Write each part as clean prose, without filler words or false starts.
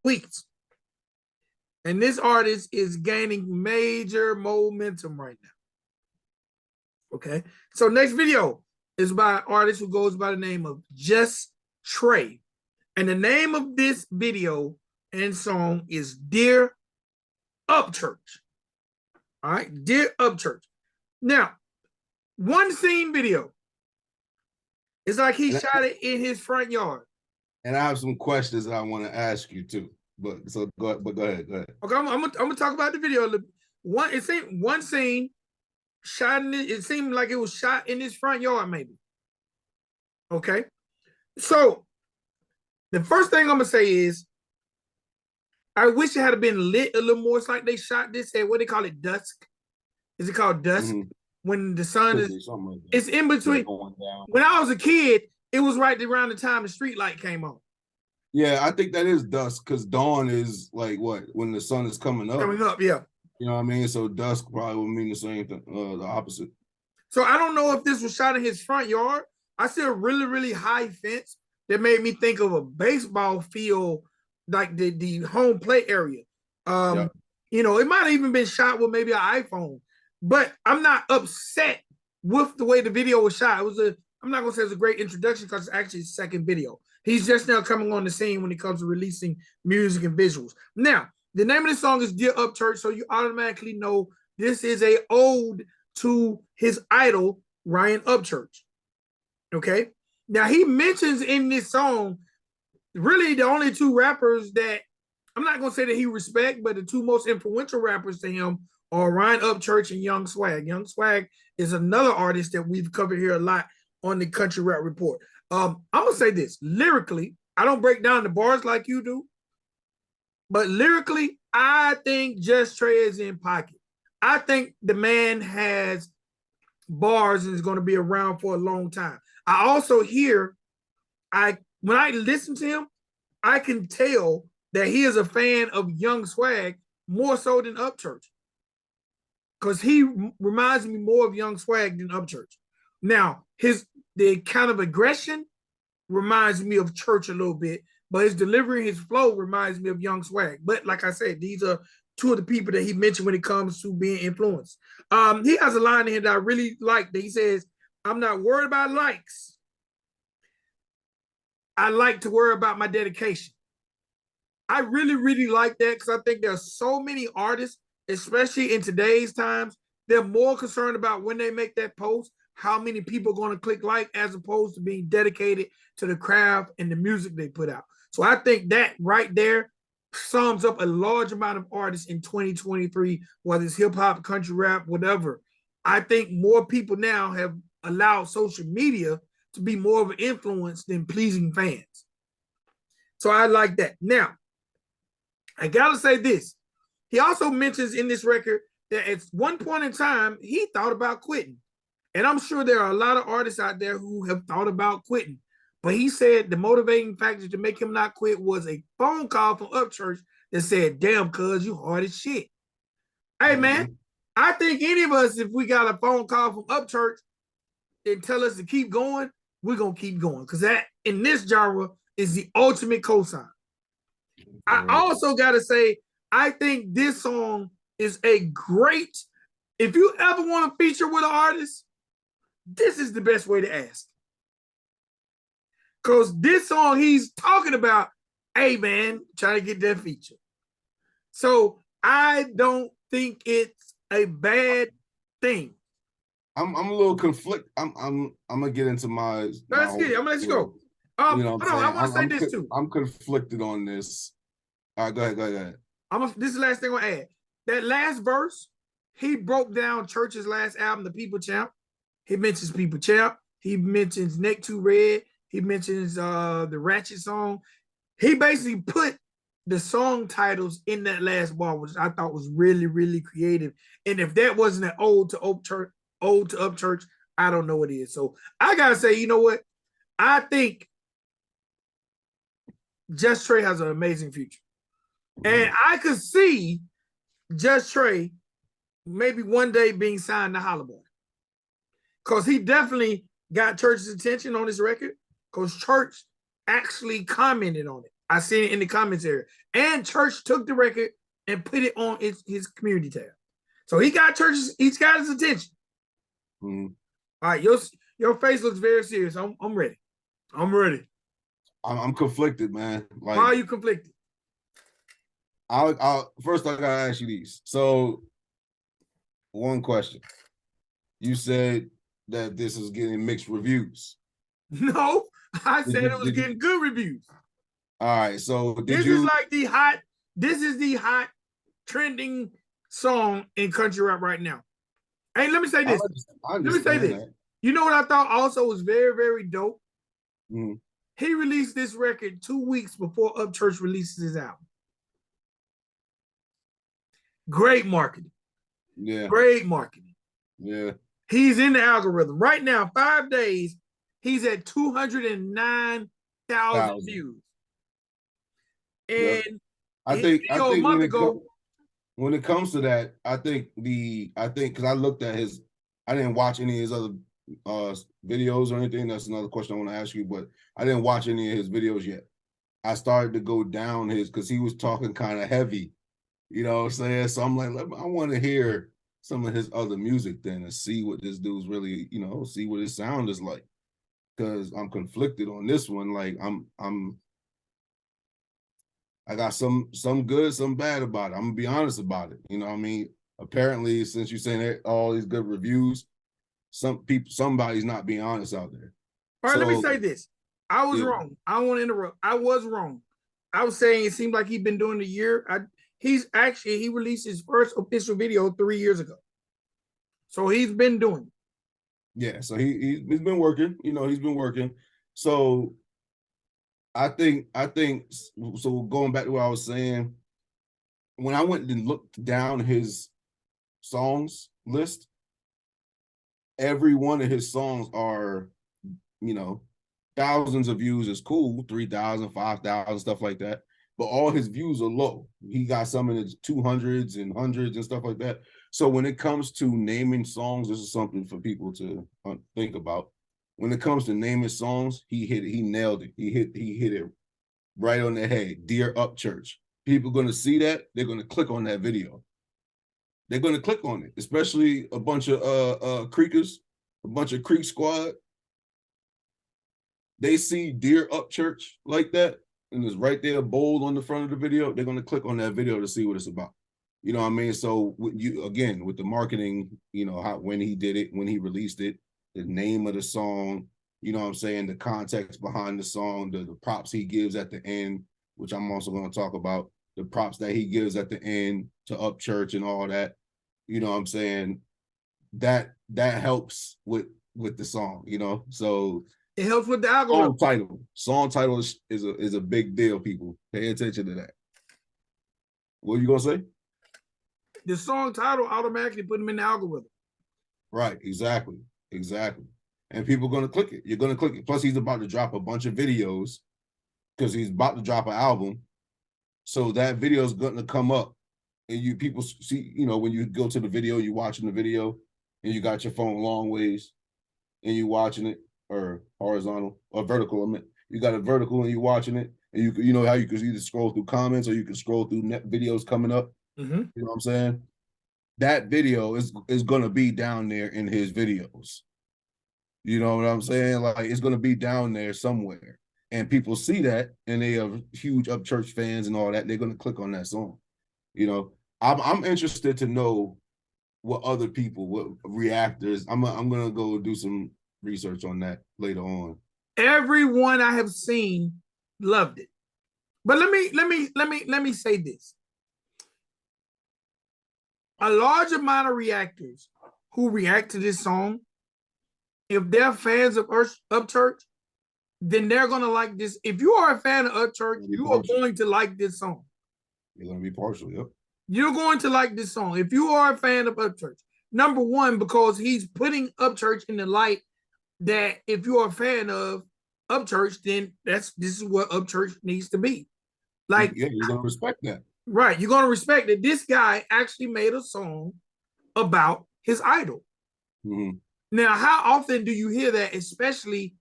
weeks. And this artist is gaining major momentum right now. Okay. So next video is by an artist who goes by the name of JustTrae. And the name of this video and song is Dear Upchurch. All right, Dear Upchurch. Now, one scene video. It's like he shot it in his front yard. And I have some questions I want to ask you too. But go ahead. Okay, I'm gonna talk about the video. It seemed one scene shot in it seemed like it was shot in his front yard, maybe. Okay. So the first thing I'm gonna say is I wish it had been lit a little more. It's like they shot this at what they call it, dusk. Is it called dusk? When the sun is like it's in between. When I was a kid, it was right around the time the street light came on. Yeah, I think that is dusk because dawn is like what? When the sun is coming up. Coming up, yeah. You know what I mean? So dusk probably would mean the same thing, the opposite. So I don't know if this was shot in his front yard. I see a really, really high fence that made me think of a baseball field, like the home plate area. You know, it might have even been shot with maybe an iPhone, but I'm not upset with the way the video was shot. It was I'm not gonna say it's a great introduction because it's actually his second video. He's just now coming on the scene when it comes to releasing music and visuals. Now, the name of the song is Dear Upchurch, so you automatically know this is a ode to his idol, Ryan Upchurch. Okay? Now, he mentions in this song, really the only two rappers that, I'm not going to say that he respect, but the two most influential rappers to him are Ryan Upchurch and Young Swag. Young Swag is another artist that we've covered here a lot on the Country Rap Report. I'm gonna say this lyrically, I don't break down the bars like you do, but lyrically, I think JustTrae is in pocket. I think the man has bars and is going to be around for a long time. I also hear, when I listen to him, I can tell that he is a fan of Young Swag more so than Upchurch, because he reminds me more of Young Swag than Upchurch. Now, the kind of aggression reminds me of Church a little bit, but his delivery, his flow reminds me of Young Swag. But like I said, these are two of the people that he mentioned when it comes to being influenced. He has a line in here that I really like that he says, I'm not worried about likes. I like to worry about my dedication. I really, really like that because I think there's so many artists, especially in today's times, they're more concerned about when they make that post, how many people are going to click like, as opposed to being dedicated to the craft and the music they put out. So I think that right there sums up a large amount of artists in 2023, whether it's hip hop, country rap, whatever. I think more people now have allowed social media to be more of an influence than pleasing fans. So I like that. Now, I gotta say this. He also mentions in this record that at one point in time, he thought about quitting. And I'm sure there are a lot of artists out there who have thought about quitting. But he said the motivating factor to make him not quit was a phone call from Upchurch that said, damn, cuz, you hard as shit. Hey, man, I think any of us, if we got a phone call from Upchurch and tell us to keep going, we're going to keep going. Because that, in this genre, is the ultimate cosign. I also got to say, I think this song is a great, if you ever want to feature with an artist, this is the best way to ask. Because this song, he's talking about, hey, man, trying to get that feature. So I don't think it's a bad thing. I'm a little conflicted. I'm gonna get into my. Let's get it. I'm gonna let you go. You know, I want to say this too. I'm conflicted on this. All right, go ahead. This is the last thing I'll add. That last verse, he broke down Church's last album, The People Champ. He mentions People Champ. He mentions Neck Too Red. He mentions the Ratchet song. He basically put the song titles in that last bar, which I thought was really, really creative. And if that wasn't an ode to Upchurch, I don't know what it is. So I gotta say, you know what? I think JustTrae has an amazing future. And I could see JustTrae maybe one day being signed to Hollywood. Because he definitely got Church's attention on this record, because Church actually commented on it. I seen it in the comments area. And Church took the record and put it on his community tab. So he's got his attention. Mm-hmm. All right, your face looks very serious. I'm ready. I'm ready. I'm conflicted, man. Like, why are you conflicted? I'll first I gotta ask you these. So, one question. You said that this is getting mixed reviews. No, I said it was getting good reviews. All right, so this is the hot trending song in country rap right now. Hey, let me say this. Let me say this. That. You know what I thought also was very, very dope? Mm-hmm. He released this record 2 weeks before Upchurch releases his album. Great marketing. Yeah. Great marketing. Yeah. He's in the algorithm. Right now, 5 days, he's at 209,000 views. And yep. I think when it comes to that, I think because I looked at I didn't watch any of his other videos or anything. That's another question I want to ask you, but I didn't watch any of his videos yet. I started to go down because he was talking kind of heavy, you know what I'm saying? So I'm like, I want to hear some of his other music then and see what this dude's really, see what his sound is like. Because I'm conflicted on this one. Like I got some good, some bad about it. I'm gonna be honest about it. You know what I mean? Apparently, since you're saying all these good reviews, somebody's not being honest out there. All right, let me say this. I was wrong. I don't want to interrupt. I was wrong. I was saying it seemed like he'd been doing a year. He released his first official video 3 years ago. So he's been doing it. Yeah, so he's been working, he's been working. So I think so going back to what I was saying, when I went and looked down his songs list, every one of his songs are, thousands of views is cool, 3,000, 5,000, stuff like that. But all his views are low. He got some in the 200s and hundreds and stuff like that. So when it comes to naming songs, this is something for people to think about. When it comes to naming songs, he nailed it. He hit it right on the head. Dear Upchurch. People are going to see that. They're going to click on that video. They're going to click on it, especially a bunch of Creekers, a bunch of Creek Squad. They see Dear Upchurch like that, and it's right there bold on the front of the video. They're going to click on that video to see what it's about. You know what I mean? So with the marketing, when he did it, when he released it, the name of the song, you know what I'm saying, the context behind the song, the props he gives at the end, which I'm also going to talk about, the props that he gives at the end to Upchurch and all that, you know what I'm saying, that helps with the song, so it helps with the algorithm. Song title is a big deal, people. Pay attention to that. What are you going to say? The song title automatically put them in the algorithm. Right, exactly. And people are going to click it. You're going to click it. Plus, he's about to drop a bunch of videos because he's about to drop an album. So that video is going to come up. And people see, when you go to the video, you're watching the video, and you got your phone long ways, and you're watching it, or horizontal, or vertical. I mean, you got a vertical, and you're watching it, and you know how you can either scroll through comments or you can scroll through videos coming up. Mm-hmm. You know what I'm saying? That video is going to be down there in his videos. You know what I'm saying? Like, it's going to be down there somewhere. And people see that, and they are huge Upchurch fans and all that. They're going to click on that song. I'm interested to know what other people, what reactors. I'm going to go do some research on that later on. Everyone I have seen loved it. But let me say this. A large amount of reactors who react to this song, if they're fans of Upchurch, then they're going to like this. If you are a fan of Upchurch, you are going to like this song. You're going to be partial, yep. You're going to like this song. If you are a fan of Upchurch, number one, because he's putting Upchurch in the light that if you're a fan of Upchurch, then this is what Upchurch needs to be. Like, yeah, you're going to respect that. Right. You're going to respect that this guy actually made a song about his idol. Mm-hmm. Now, how often do you hear that, especially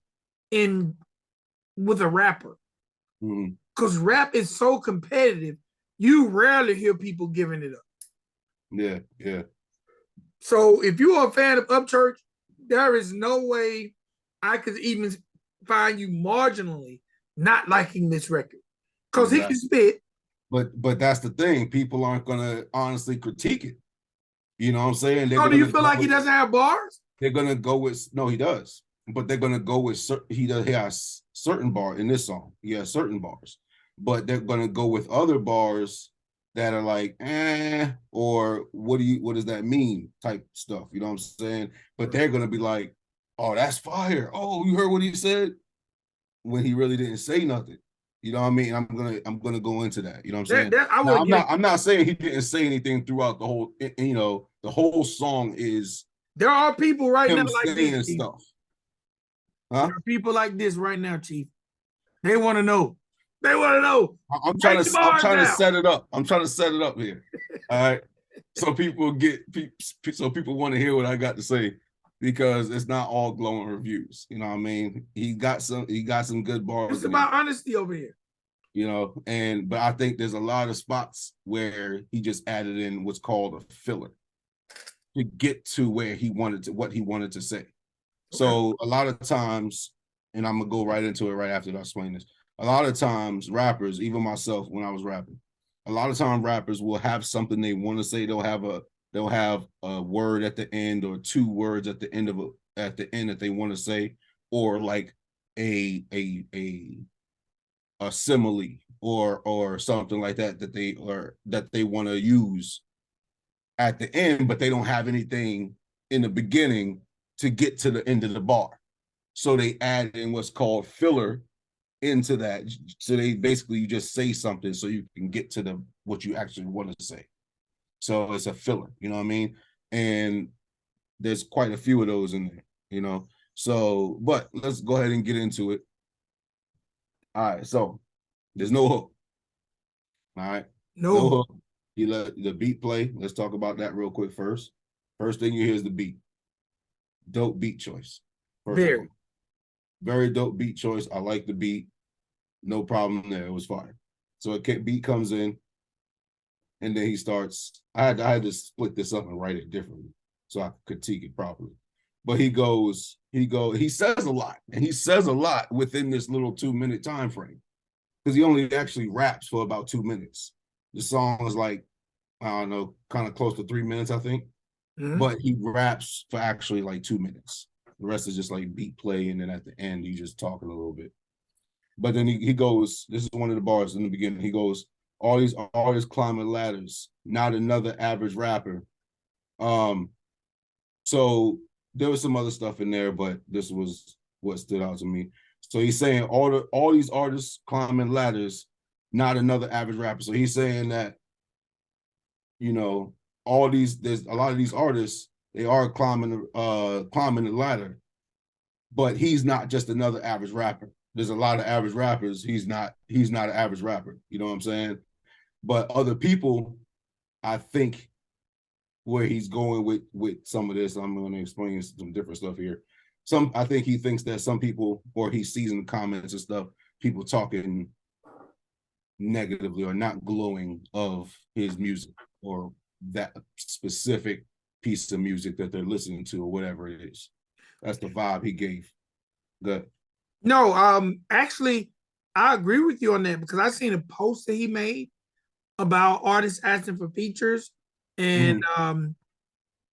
with a rapper? Because because rap is so competitive. You rarely hear people giving it up. Yeah, yeah. So if you are a fan of Upchurch, there is no way I could even find you marginally not liking this record. Because he can spit. But that's the thing. People aren't gonna honestly critique it. You know what I'm saying? Do you feel like he doesn't have bars? They're gonna go with no, he does. But they're gonna go with he has certain bar in this song. He has certain bars, but they're gonna go with other bars that are like, or what does that mean type stuff. You know what I'm saying? But they're gonna be like, oh, that's fire. Oh, you heard what he said? When he really didn't say nothing. You know what I mean? I'm gonna go into that. You know what I'm saying? I'm not saying he didn't say anything throughout the whole, the whole song is there are people right now like this, Chief. Stuff. Huh? There are people like this right now, Chief. They want to know. They want to know. I'm trying to set it up. I'm trying to set it up here. All right. So people want to hear what I got to say, because it's not all glowing reviews. You know what I mean? He got some good bars. It's about honesty over here. You know, but I think there's a lot of spots where he just added in what's called a filler to get to what he wanted to say. Okay. So a lot of times, and I'm gonna go right into it right after I explain this. A lot of times rappers, even myself when I was rapping, a lot of times rappers will have something they want to say. They'll have a word at the end or two words at the end that they want to say, or like a simile or something like that they want to use at the end, but they don't have anything in the beginning to get to the end of the bar. So they add in what's called filler into that. So they basically, you just say something so you can get to what you actually want to say. So it's a filler, you know what I mean? And there's quite a few of those in there, you know? So, but let's go ahead and get into it. All right, so there's no hook. All right, no hook. You let the beat play. Let's talk about that real quick first. First thing you hear is the beat. Dope beat choice. Very dope beat choice. I like the beat. No problem there. It was fire. So beat comes in, and then he starts. I had to split this up and write it differently so I could critique it properly. But he says a lot, and he says a lot within this little 2-minute time frame, because he only actually raps for about 2 minutes. The song is like, I don't know, kind of close to 3 minutes, I think. Mm-hmm. But he raps for actually like 2 minutes. The rest is just like beat play, and then at the end, he's just talking a little bit. But then he goes, this is one of the bars in the beginning, he goes, all these artists climbing ladders, not another average rapper. So there was some other stuff in there, but this was what stood out to me. So he's saying all these artists climbing ladders, not another average rapper. So he's saying that, you know, there's a lot of these artists, they are climbing the ladder, but he's not just another average rapper. There's a lot of average rappers. He's not an average rapper. You know what I'm saying? But other people, I think, where he's going with some of this, I'm going to explain some different stuff here. I think he thinks that some people, or he sees in the comments and stuff, people talking negatively or not glowing of his music or that specific piece of music that they're listening to or whatever it is. That's the vibe he gave. Good. No, actually, I agree with you on that, because I seen a post that he made about artists asking for features and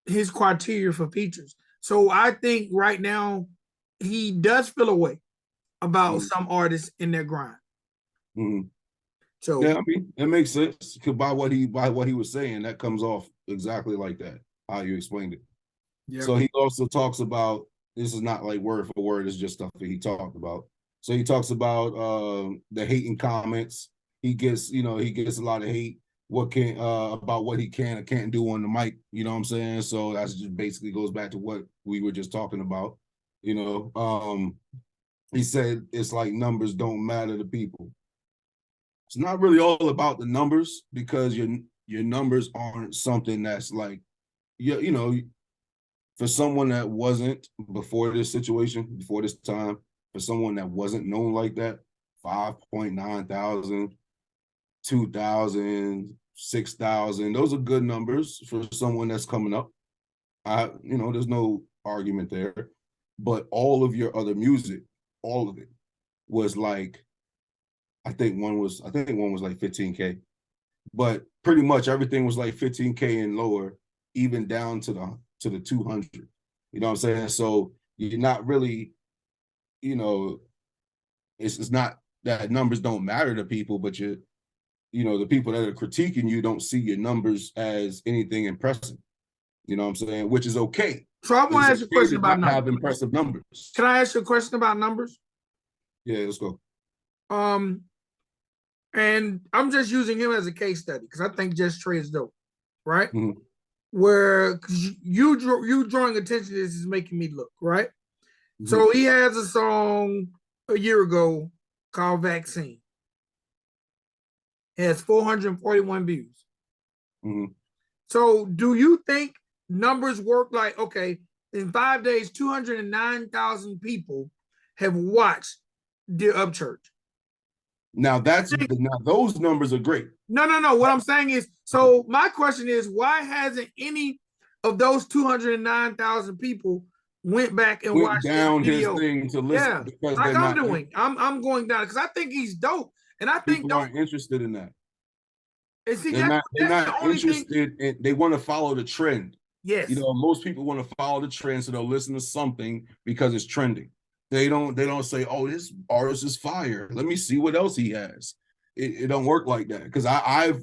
his criteria for features. So I think right now he does feel a way about some artists in their grind. So yeah, I mean, it makes sense by what he was saying. That comes off exactly like that, how you explained it. Yeah. So he also talks about, this is not like word for word, it's just stuff that he talked about. So he talks about the hating comments. He gets a lot of hate about what he can or can't do on the mic. You know what I'm saying? So that's just basically goes back to what we were just talking about. You know, he said it's like numbers don't matter to people. It's not really all about the numbers, because your numbers aren't something that's like, you know, for someone that wasn't before this situation, before this time, for someone that wasn't known like that, 5.9 thousand, 2,000, 6,000. Those are good numbers for someone that's coming up. There's no argument there. But all of your other music, all of it was like, I think one was like 15K. But pretty much everything was like 15K and lower, even down to the 200. You know what I'm saying? So you're not really, it's not that numbers don't matter to people, but the people that are critiquing you don't see your numbers as anything impressive. You know what I'm saying? Which is okay. So I want to ask you a question about numbers. Have impressive numbers. Can I ask you a question about numbers? Yeah, let's go. And I'm just using him as a case study because I think JustTrae is dope, right? Mm-hmm. Where you drawing attention to this is making me look, right? Mm-hmm. So he has a song a year ago called Vaccine. It has 441 views. Mm-hmm. So do you think numbers work like, okay, in 5 days, 209,000 people have watched the Upchurch? Now those numbers are great. No. What I'm saying is, so my question is, why hasn't any of those 209,000 people went back and watched down his thing to listen? Yeah, because like I'm doing. I'm going down because I think he's dope, and I think people aren't interested in that. See, they're not interested. They want to follow the trend. Yes, most people want to follow the trend, so they'll listen to something because it's trending. They don't say, oh, this artist is fire, let me see what else he has. It don't work like that, because I've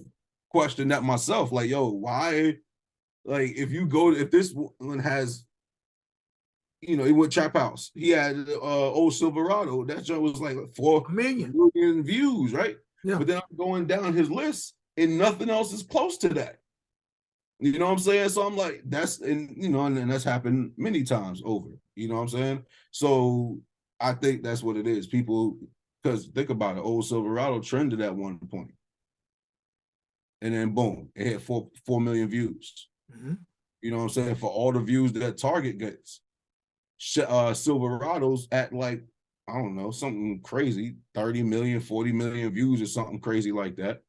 questioned that myself. Like, yo, why? Like, if this one has, he went Trap House, he had old Silverado, that joint was like 4 million views, right? Yeah. But then I'm going down his list and nothing else is close to that. You know what I'm saying? So I'm like, and that's happened many times over. You know what I'm saying? So I think that's what it is. People, because think about it, old Silverado trended at one point. And then boom, it had 4 million views. Mm-hmm. You know what I'm saying? For all the views that Target gets, Silverado's at like, I don't know, something crazy, 30 million, 40 million views or something crazy like that.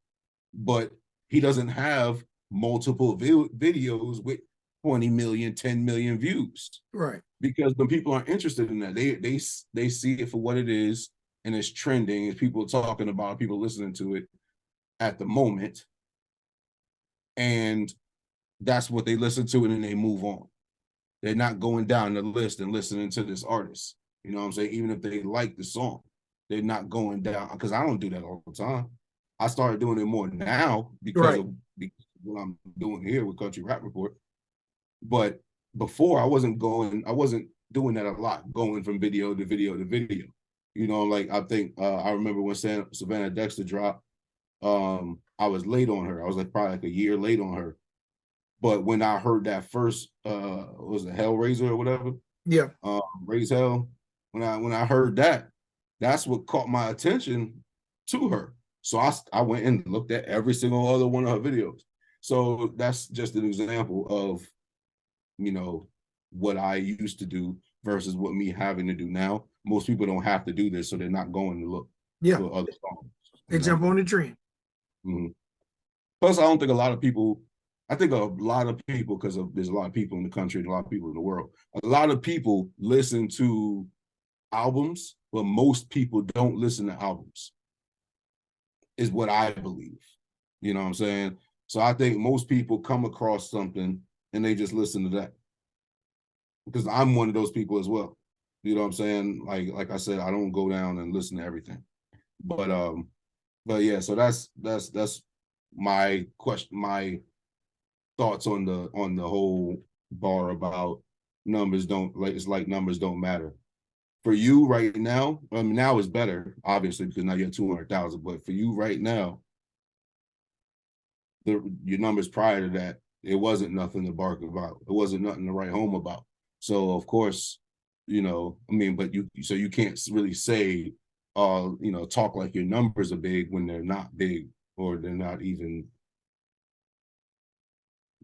But he doesn't have multiple videos with 20 million, 10 million views. Right. Because the people aren't interested in that. They see it for what it is, and it's trending, and people are talking about it, people listening to it at the moment. And that's what they listen to, and then they move on. They're not going down the list and listening to this artist. You know what I'm saying? Even if they like the song, they're not going down, because I don't do that all the time. I started doing it more now because of what I'm doing here with Country Rap Report. But before, I wasn't doing that a lot, going from video to video to video. Like, I think I remember when Savannah Dexter dropped, I was late on her. I was probably like a year late on her. But when I heard that first, was it Hellraiser or whatever? Yeah. Raise Hell. When I heard that, that's what caught my attention to her. So I went and looked at every single other one of her videos. So that's just an example of, what I used to do versus what me having to do now. Most people don't have to do this, so they're not going to look for other songs. They jump on the trend. Mm-hmm. Plus, I think a lot of people, because there's a lot of people in the country and a lot of people in the world, a lot of people listen to albums, but most people don't listen to albums, is what I believe. You know what I'm saying? So I think most people come across something and they just listen to that. Because I'm one of those people as well. You know what I'm saying? Like I said, I don't go down and listen to everything. But yeah, so that's my question, my thoughts on the whole bar about numbers numbers don't matter. For you right now, now is better, obviously, because now you have 200,000. But for you right now, your numbers prior to that, it wasn't nothing to bark about. It wasn't nothing to write home about. So of course, but you can't really say, talk like your numbers are big when they're not big, or they're not even,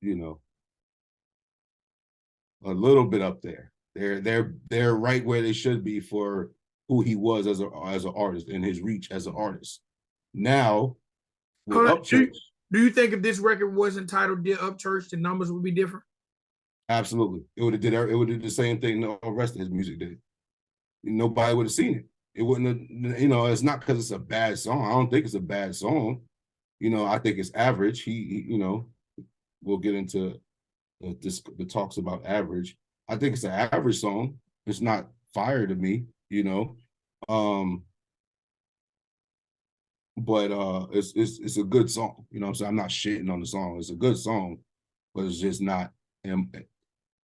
a little bit up there. They're right where they should be for who he was as an artist and his reach as an artist. Now, with Upchurch, do you think if this record was entitled "Dear Upchurch," the numbers would be different? absolutely, it would have did the same thing the rest of his music did. Nobody would have seen it. It wouldn't have, it's not because it's a bad song. I don't think it's a bad song. I think it's average. He we'll get into the talks about average. I think it's an average song. It's not fire to me, but it's a good song. You know what I'm saying? I'm not shitting on the song. It's a good song, but it's just not.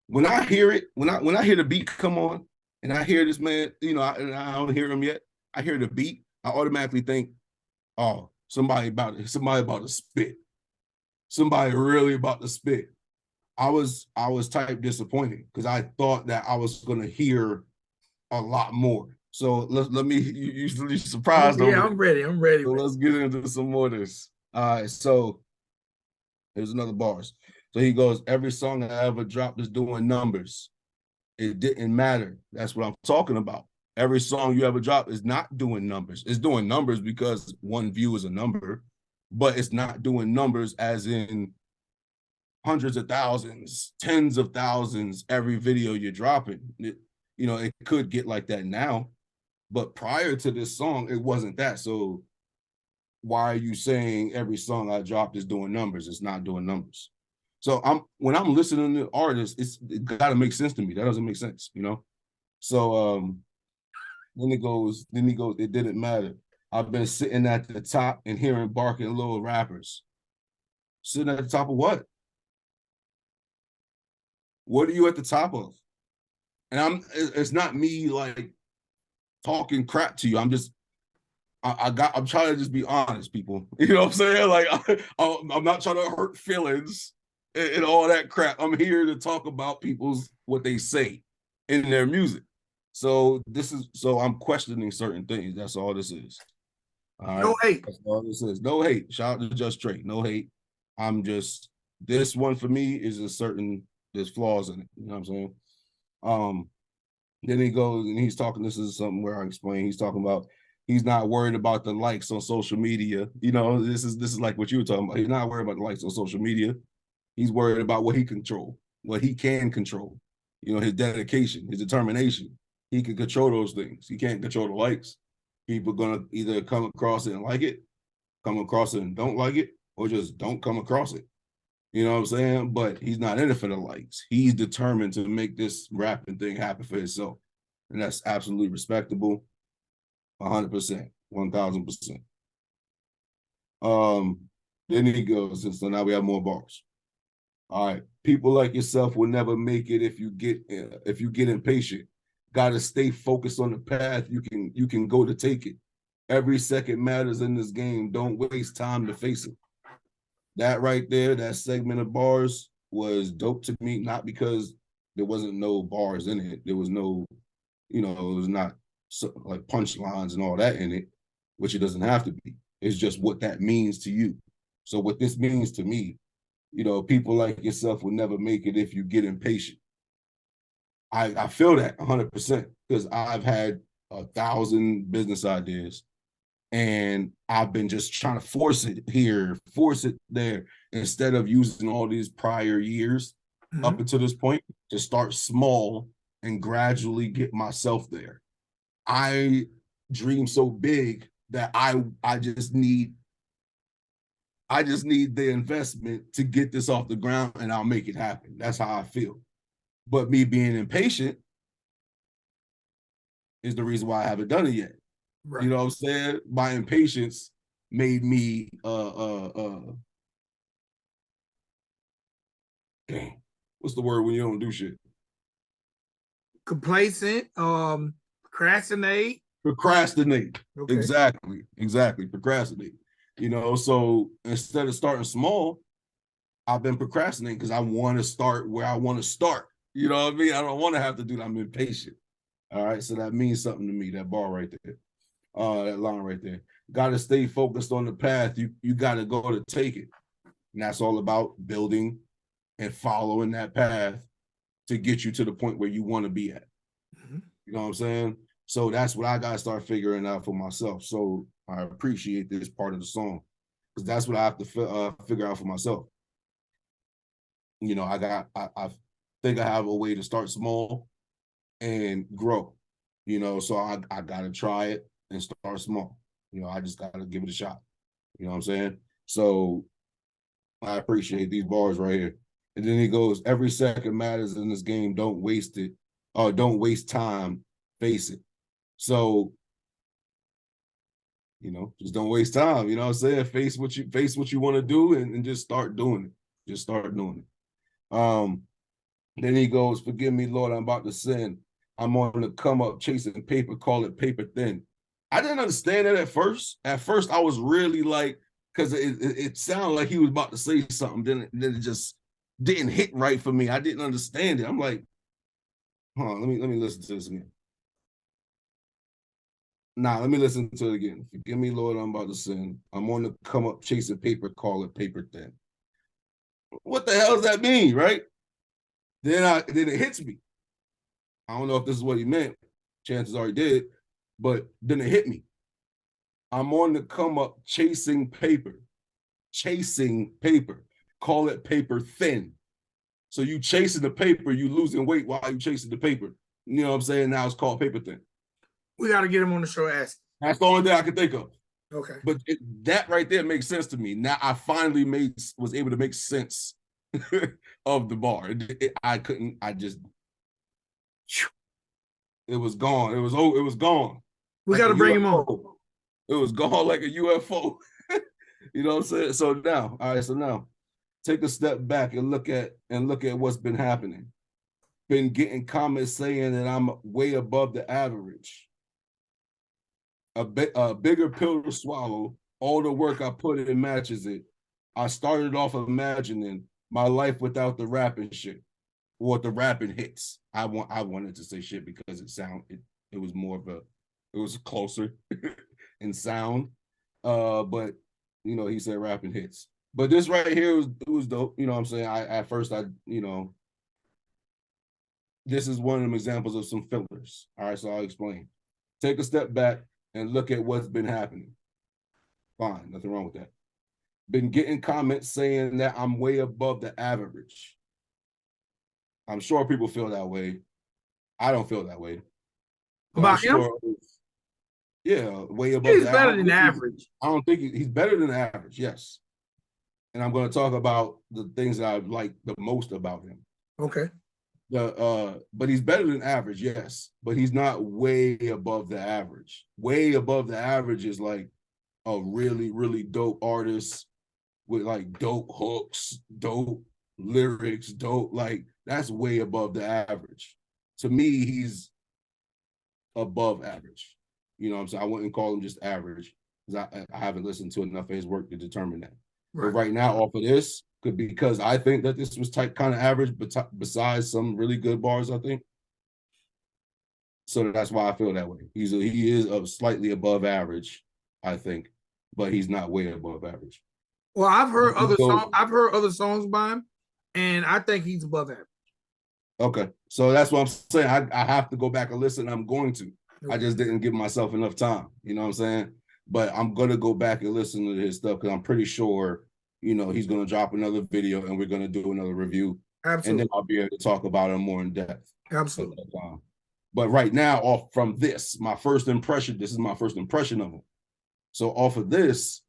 When I hear it, when I hear the beat come on, and I hear this man, I don't hear him yet. I hear the beat, I automatically think, oh, somebody about to spit. Somebody really about to spit. I was type disappointed because I thought that I was gonna hear a lot more. So let me you surprised. Yeah, I'm ready. So let's get into some more of this. All right, so here's another bars. So he goes, every song I ever dropped is doing numbers. It didn't matter. That's what I'm talking about. Every song you ever drop is not doing numbers. It's doing numbers because one view is a number, but it's not doing numbers as in hundreds of thousands, tens of thousands every video you're dropping. It could get like that now, but prior to this song, it wasn't that. So why are you saying every song I dropped is doing numbers? It's not doing numbers. So when I'm listening to artists, it got to make sense to me. That doesn't make sense, So then he goes, it didn't matter. I've been sitting at the top and hearing barking little rappers. Sitting at the top of what? What are you at the top of? And it's not me like talking crap to you. I'm trying to just be honest, people. You know what I'm saying? Like I'm not trying to hurt feelings and all that crap. I'm here to talk about what they say in their music. So I'm questioning certain things. That's all this is. All right. No hate. That's all this is. No hate. Shout out to JustTrae. No hate. This one for me is there's flaws in it. You know what I'm saying? Then he goes and he's talking. This is something where I explain. He's talking about he's not worried about the likes on social media. This is like what you were talking about. He's not worried about the likes on social media. He's worried about what he can control. His dedication, his determination. He can control those things. He can't control the likes. People are gonna either come across it and like it, come across it and don't like it, or just don't come across it. You know what I'm saying? But he's not in it for the likes. He's determined to make this rapping thing happen for himself. And that's absolutely respectable. 100%, 1000%. Then he goes, and so now we have more bars. All right. People like yourself will never make it if you get impatient. Gotta stay focused on the path you can go to take it. Every second matters in this game. Don't waste time to face it. That right there, that segment of bars was dope to me, not because there wasn't no bars in it. There was no, it was not like punchlines and all that in it, which it doesn't have to be. It's just what that means to you. So what this means to me, people like yourself will never make it if you get impatient. I feel that 100% because I've had 1,000 business ideas. And I've been just trying to force it here, force it there, instead of using all these prior years up until this point to start small and gradually get myself there. I dream so big that I just need the investment to get this off the ground and I'll make it happen. That's how I feel. But me being impatient is the reason why I haven't done it yet. Right. You know what I'm saying? My impatience made me dang, what's the word when you don't do shit? Complacent, procrastinate. Procrastinate. Okay. Exactly. Procrastinate. So instead of starting small, I've been procrastinating because I want to start where I want to start. You know what I mean? I don't want to have to do that. I'm impatient. All right. So that means something to me, that bar right there. That line right there. Got to stay focused on the path. You got to go to take it. And that's all about building and following that path to get you to the point where you want to be at. You know what I'm saying? So that's what I gotta start figuring out for myself. So I appreciate this part of the song because that's what I have to figure out for myself. You know, I think I have a way to start small and grow. You know, so I gotta try it and start small. You know, I just gotta give it a shot. You know what I'm saying? So I appreciate these bars right here. And then he goes, every second matters in this game. Don't waste it. Don't waste time. Face it. So, you know, just don't waste time. You know what I'm saying? Face what you want to do and just start doing it. Just start doing it. Then he goes, forgive me, Lord, I'm about to sin. I'm on the come up chasing paper, call it paper thin. I didn't understand that at first. At first, I was really like, because it sounded like he was about to say something. Then it just didn't hit right for me. I didn't understand it. I'm like, let me listen to this again. Nah, let me listen to it again. Forgive me, Lord, I'm about to sin. I'm on the come up chasing paper, call it paper thin. What the hell does that mean, right? Then it hits me. I don't know if this is what he meant. Chances are he did, but then it hit me. I'm on the come up chasing paper. Call it paper thin. So you chasing the paper, you losing weight while you chasing the paper. You know what I'm saying? Now it's called paper thin. We got to get him on the show. Ask. That's the only thing I can think of. Okay. But that right there makes sense to me. Now I finally was able to make sense of the bar. It was gone. It was gone. We got to bring him on. It was gone like a UFO. You know what I'm saying? So now, take a step back and look at what's been happening. Been getting comments saying that I'm way above the average. A bigger pill to swallow. All the work I put in matches it. I started off imagining my life without the rapping shit, or the rapping hits. I wanted to say shit because it was more of it was closer in sound. But you know, he said rapping hits. But this right here was dope. You know what I'm saying? At first, this is one of them examples of some fillers. All right, so I'll explain. Take a step back and look at what's been happening. Fine, nothing wrong with that. Been getting comments saying that I'm way above the average. I'm sure people feel that way. I don't feel that way. About him? Yeah, way above. He's better than average. I don't think he's better than average. Yes, and I'm going to talk about the things that I like the most about him. Okay. But he's better than average. Yes, but he's not way above the average. Way above the average is like a really, really dope artist with like dope hooks, dope lyrics, dope, like that's way above the average. To me, he's above average. You know what I'm saying? I wouldn't call him just average because I haven't listened to enough of his work to determine that. Right. But right now, off of this, could be because I think that this was kind of average, but besides some really good bars, I think. So that's why I feel that way. He is slightly above average, I think, but he's not way above average. Well, I've heard other songs by him, and I think he's above average. Okay, so that's what I'm saying. I have to go back and listen. I'm going to. Okay. I just didn't give myself enough time. You know what I'm saying? But I'm gonna go back and listen to his stuff because I'm pretty sure, you know, he's gonna drop another video and we're gonna do another review. Absolutely. And then I'll be able to talk about him more in depth. Absolutely. But right now, off from this, this is my first impression of him. So off of this,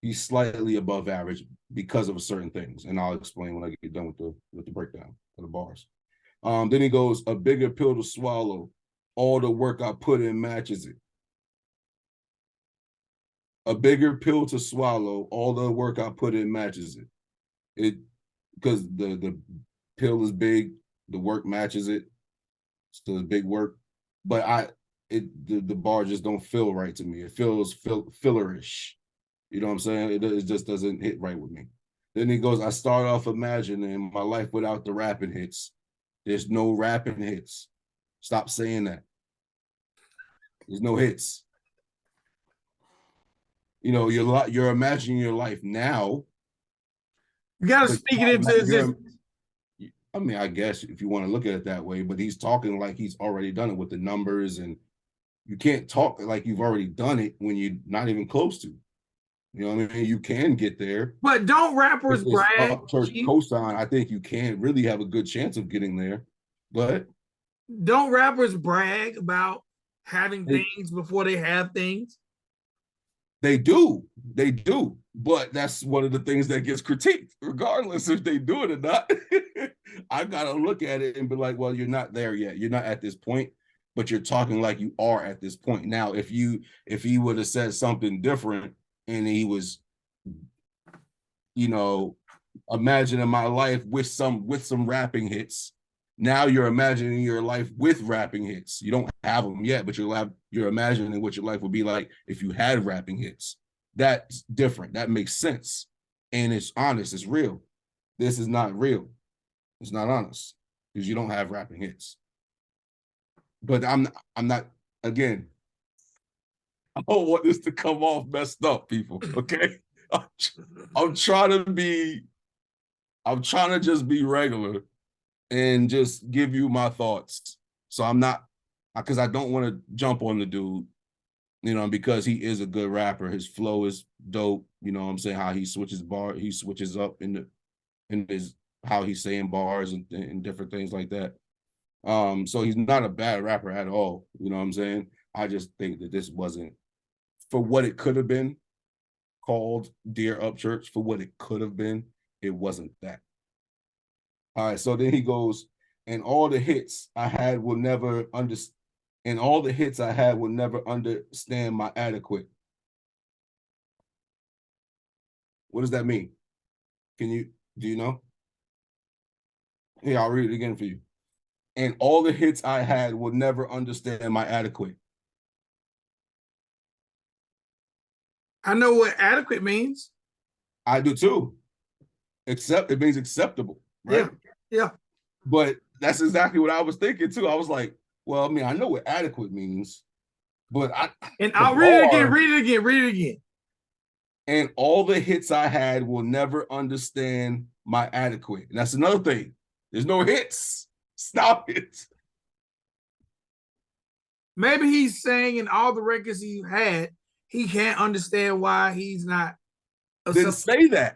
he's slightly above average because of certain things, and I'll explain when I get done with the breakdown of the bars. Then he goes, a bigger pill to swallow. All the work I put in matches it. A bigger pill to swallow. All the work I put in matches it. Because the pill is big, the work matches it. Still big work, but the bar just don't feel right to me. It feels fillerish. You know what I'm saying? It just doesn't hit right with me. Then he goes, I start off imagining my life without the rapping hits. There's no rapping hits. Stop saying that. There's no hits. You know, you're imagining your life now. You gotta speak it into existence. I mean, I guess if you want to look at it that way, but he's talking like he's already done it with the numbers and You can't talk like you've already done it when you're not even close to. You know what I mean? You can get there. But don't rappers With this brag, Upchurch Chief? cosign, I think you can really have a good chance of getting there. But Don't rappers brag about having they, things before they have things? they do. They do. But that's one of the things that gets critiqued, regardless if they do it or not. I gotta look at it and be like, well, you're not there yet. You're not at this point, but you're talking like you are at this point. Now, if he would have said something different and he was, you know, imagining my life with some rapping hits. Now you're imagining your life with rapping hits. You don't have them yet, but you're imagining what your life would be like if you had rapping hits. That's different. That makes sense. And it's honest, it's real. This is not real. It's not honest because you don't have rapping hits. But I'm not, again, I don't want this to come off messed up, people. Okay. I'm trying to just be regular and just give you my thoughts. So I'm not, because I don't want to jump on the dude, you know, because he is a good rapper. His flow is dope. You know what I'm saying? How he switches up in his how he's saying bars and different things like that. So he's not a bad rapper at all. You know what I'm saying? I just think that this wasn't for what it could have been called Dear Upchurch, for what it could have been, it wasn't that. All right, so then he goes, and all the hits I had will never understand. And all the hits I had will never understand my adequate. What does that mean? Do you know? Here, I'll read it again for you. And all the hits I had will never understand my adequate. I know what adequate means. I do too. Except it means acceptable, right? Yeah. But that's exactly what I was thinking too. I was like, well, I mean, I know what adequate means, but I'll read it again. And all the hits I had will never understand my adequate. And that's another thing. There's no hits. Stop it. Maybe he's saying in all the records he had, he can't understand why he's not. Then say that.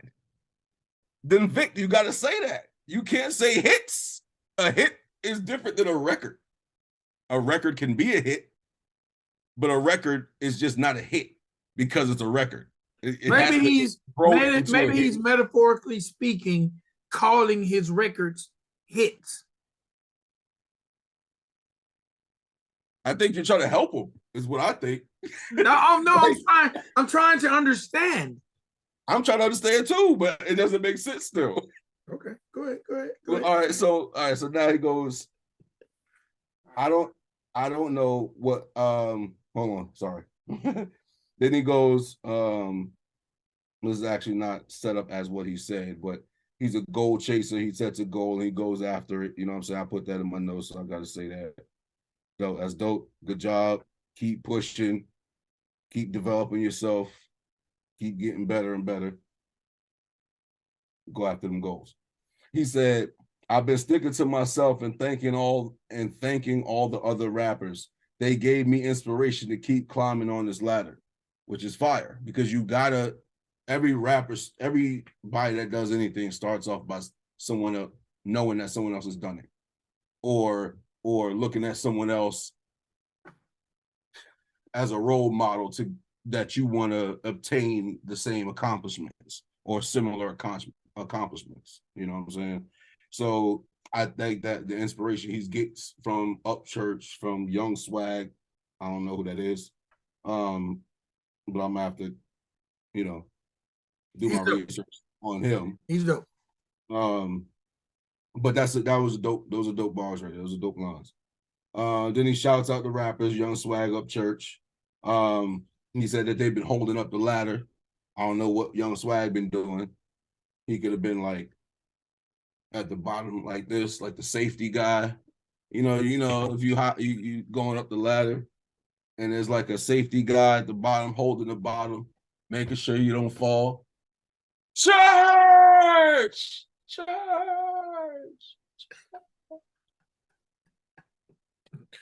Then Vic, you got to say that. You can't say hits. A hit is different than a record. A record can be a hit, but a record is just not a hit because it's a record. Maybe he's metaphorically speaking, calling his records hits. I think you're trying to help him, is what I think. No, I'm trying to understand. I'm trying to understand too, but it doesn't make sense still. Okay, go ahead. All right, so now he goes, I don't know what hold on, sorry. Then he goes, this is actually not set up as what he said, but he's a goal chaser. He sets a goal and he goes after it. You know what I'm saying? I put that in my notes, so I gotta say that. So that's dope. Good job. Keep pushing, keep developing yourself, keep getting better and better. Go after them goals. He said, I've been sticking to myself and thanking all the other rappers. They gave me inspiration to keep climbing on this ladder, which is fire, because you gotta, everybody that does anything starts off by someone else knowing that someone else has done it, or looking at someone else as a role model that you want to obtain the same accomplishments or similar accomplishments. You know what I'm saying? So I think that the inspiration he gets from Upchurch, from Young Swag, I don't know who that is, but I'm gonna have to, do my research on him. He's dope. But those are dope bars right there. Those are dope lines. Then he shouts out the rappers, Young Swag, Upchurch. He said that they've been holding up the ladder. I don't know what Young Swag been doing. He could have been like at the bottom like this, like the safety guy. You know, if you going up the ladder and there's like a safety guy at the bottom holding the bottom, making sure you don't fall. Church!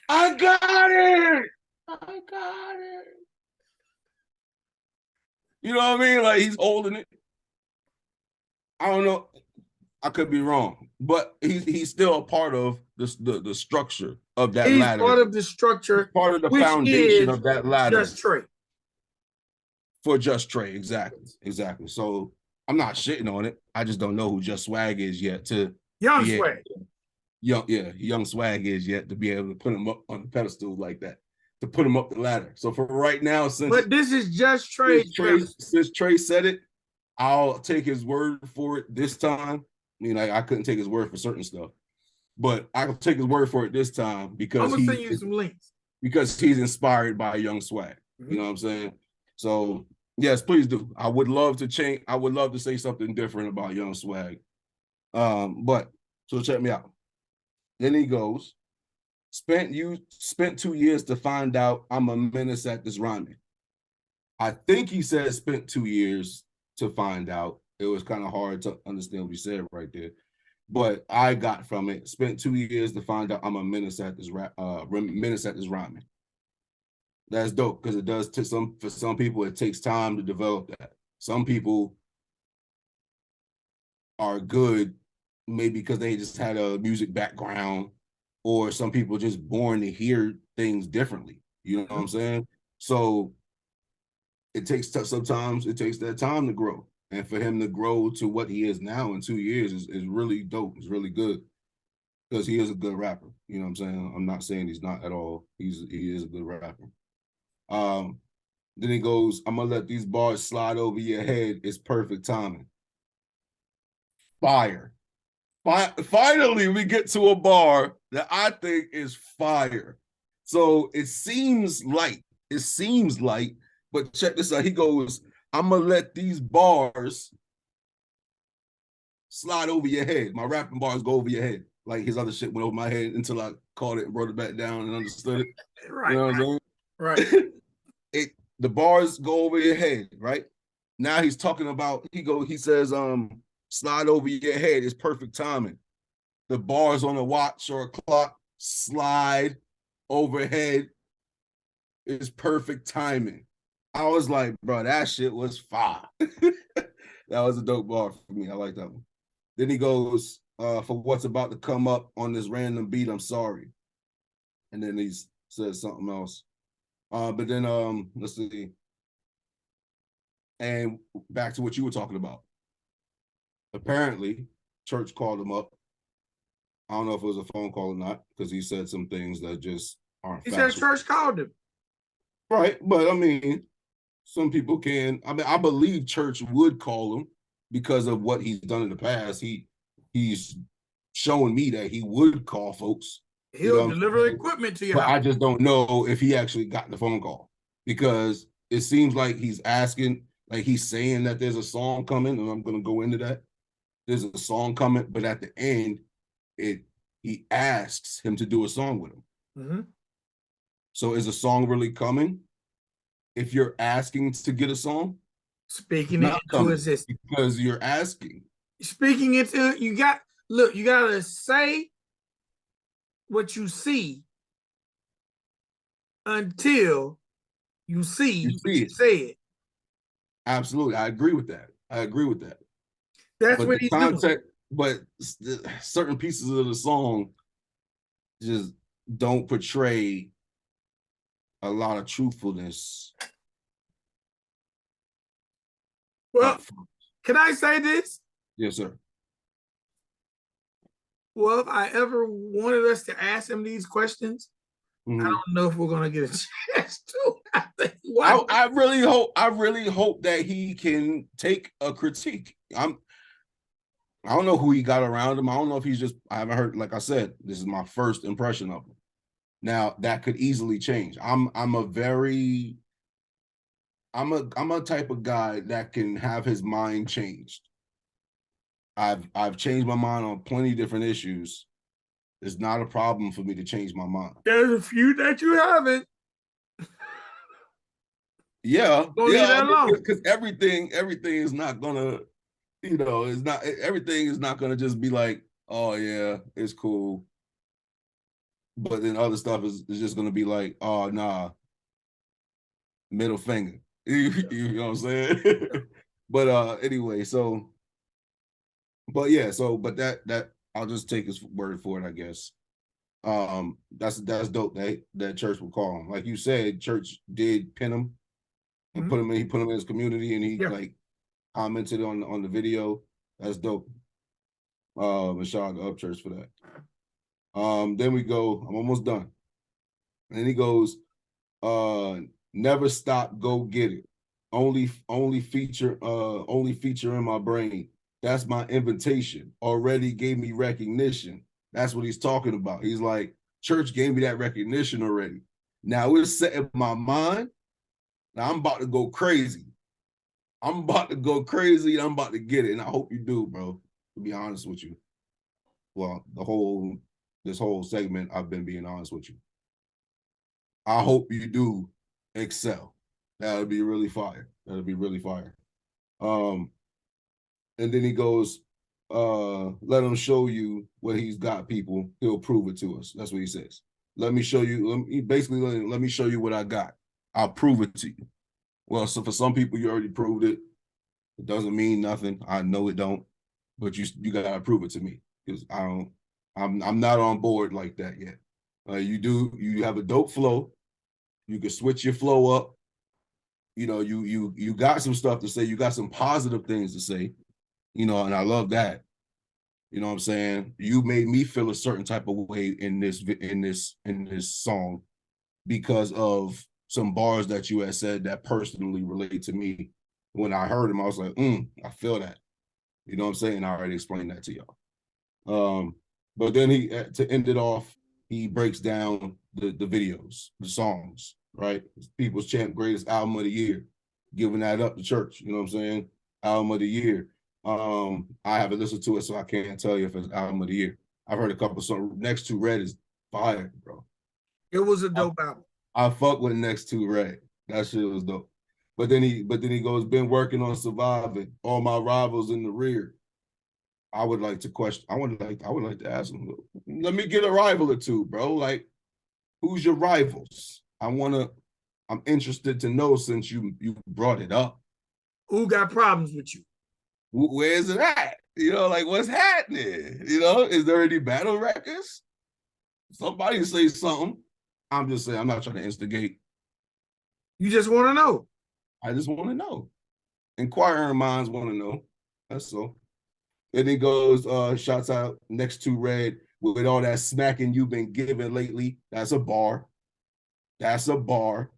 I got it! I got it. You know what I mean? Like he's holding it. I don't know. I could be wrong, but he's still a part of the structure of that He's ladder. part of the structure, He's part of the which foundation is of that ladder. JustTrae. For JustTrae, exactly. So I'm not shitting on it. I just don't know who Just Swag is yet to Young be Swag. Young Swag is yet to be able to put him up on the pedestal like that, to put him up the ladder. So for right now, but this is since Trey said it, I'll take his word for it this time. I mean, I couldn't take his word for certain stuff, but I'll take his word for it this time because I'm gonna send you some links. Because he's inspired by Young Swag. You know what I'm saying? So yes, please do. I would love to change. I would love to say something different about Young Swag. But so check me out. Then he goes, spent 2 years to find out I'm a menace at this rhyming. I think he said spent 2 years to find out. It was kind of hard to understand what he said right there. But I got from it, spent 2 years to find out I'm a menace at this rhyming. That's dope because it does for some people, it takes time to develop that. Some people are good maybe because they just had a music background, or some people are just born to hear things differently. You know what I'm saying? So it takes sometimes it takes that time to grow. And for him to grow to what he is now in 2 years is really dope. It's really good. Because he is a good rapper. You know what I'm saying? I'm not saying he's not at all. He is a good rapper. Then he goes, I'm gonna let these bars slide over your head. It's perfect timing. Fire. Finally, we get to a bar that I think is fire. So it seems light. But check this out. He goes, I'm gonna let these bars slide over your head. My rapping bars go over your head. Like his other shit went over my head until I caught it and brought it back down and understood it. Right. You know what I'm saying? Right. The bars go over your head, right? Now he's talking about, he says, slide over your head is perfect timing. The bars on a watch or a clock slide overhead is perfect timing. I was like, bro, that shit was fire. That was a dope bar for me. I like that one. Then he goes, for what's about to come up on this random beat, I'm sorry. And then he says something else. But then let's see. And back to what you were talking about. Apparently, Church called him up. I don't know if it was a phone call or not, because he said some things that just aren't factual. He said Church called him. Right, but I mean, some people can. I mean, I believe Church would call him because of what he's done in the past. He's showing me that he would call folks. He'll deliver equipment to you. But I just don't know if he actually got the phone call, because it seems like he's asking, like he's saying that there's a song coming, and I'm going to go into that. There's a song coming, but at the end, he asks him to do a song with him. Mm-hmm. So is a song really coming? If you're asking to get a song, speaking it into existence, because you're asking. Speaking into, you gotta say what you see until you see what you said. Absolutely, I agree with that. That's what he's doing. But certain pieces of the song just don't portray a lot of truthfulness. Well, can I say this? Yes, sir. Well, if I ever wanted us to ask him these questions, I don't know if we're gonna get a chance to. I really hope that he can take a critique. I don't know who he got around him. I don't know if I haven't heard, like I said, this is my first impression of him. Now that could easily change. I'm a type of guy that can have his mind changed. I've changed my mind on plenty of different issues. It's not a problem for me to change my mind. There's a few that you haven't. Yeah, because everything is not gonna, everything is not gonna just be like, oh yeah, it's cool. But then other stuff is just gonna be like, oh nah, middle finger. You know what I'm saying? But anyway, so but yeah, so but that I'll just take his word for it, I guess. That's dope that church would call him. Like you said, church did pin him and he put him in his community, and he like commented on the video. That's dope. And shout out to Upchurch for that. Then we go, I'm almost done. And he goes, never stop, go get it. Only feature in my brain. That's my invitation. Already gave me recognition. That's what he's talking about. He's like, church gave me that recognition already. Now it's set in my mind. Now I'm about to go crazy. I'm about to go crazy and I'm about to get it. And I hope you do, bro. To be honest with you. Well, this whole segment, I've been being honest with you. I hope you do excel. That would be really fire. That would be really fire. And then he goes, let him show you what he's got, people. He'll prove it to us. That's what he says. Let me show you. Let me show you what I got. I'll prove it to you. Well, so for some people, you already proved it. It doesn't mean nothing. I know it don't, but you gotta prove it to me because I'm not on board like that yet. You have a dope flow. You can switch your flow up. You know, you got some stuff to say. You got some positive things to say. You know, and I love that. You know what I'm saying? You made me feel a certain type of way in this song because of some bars that you had said that personally relate to me. When I heard them, I was like, I feel that. You know what I'm saying? I already explained that to y'all. But then to end it off, he breaks down the videos, the songs, right? People's Champ greatest album of the year, giving that up to church. You know what I'm saying? Album of the year. I haven't listened to it, so I can't tell you if it's album of the year. I've heard a couple songs. Next to Red is fire, bro. It was a dope album. I fuck with Next to Red. That shit was dope. But then he goes, been working on surviving. All my rivals in the rear. I would like to ask him, let me get a rival or two, bro. Like, who's your rivals? I'm interested to know since you brought it up. Who got problems with you? Where's it at? You know, like what's happening? You know, is there any battle records? Somebody say something. I'm just saying, I'm not trying to instigate. You just want to know. I just want to know. Inquiring minds want to know. That's all. And he goes, shouts out Next to Red with all that smacking you've been giving lately. That's a bar. That's a bar.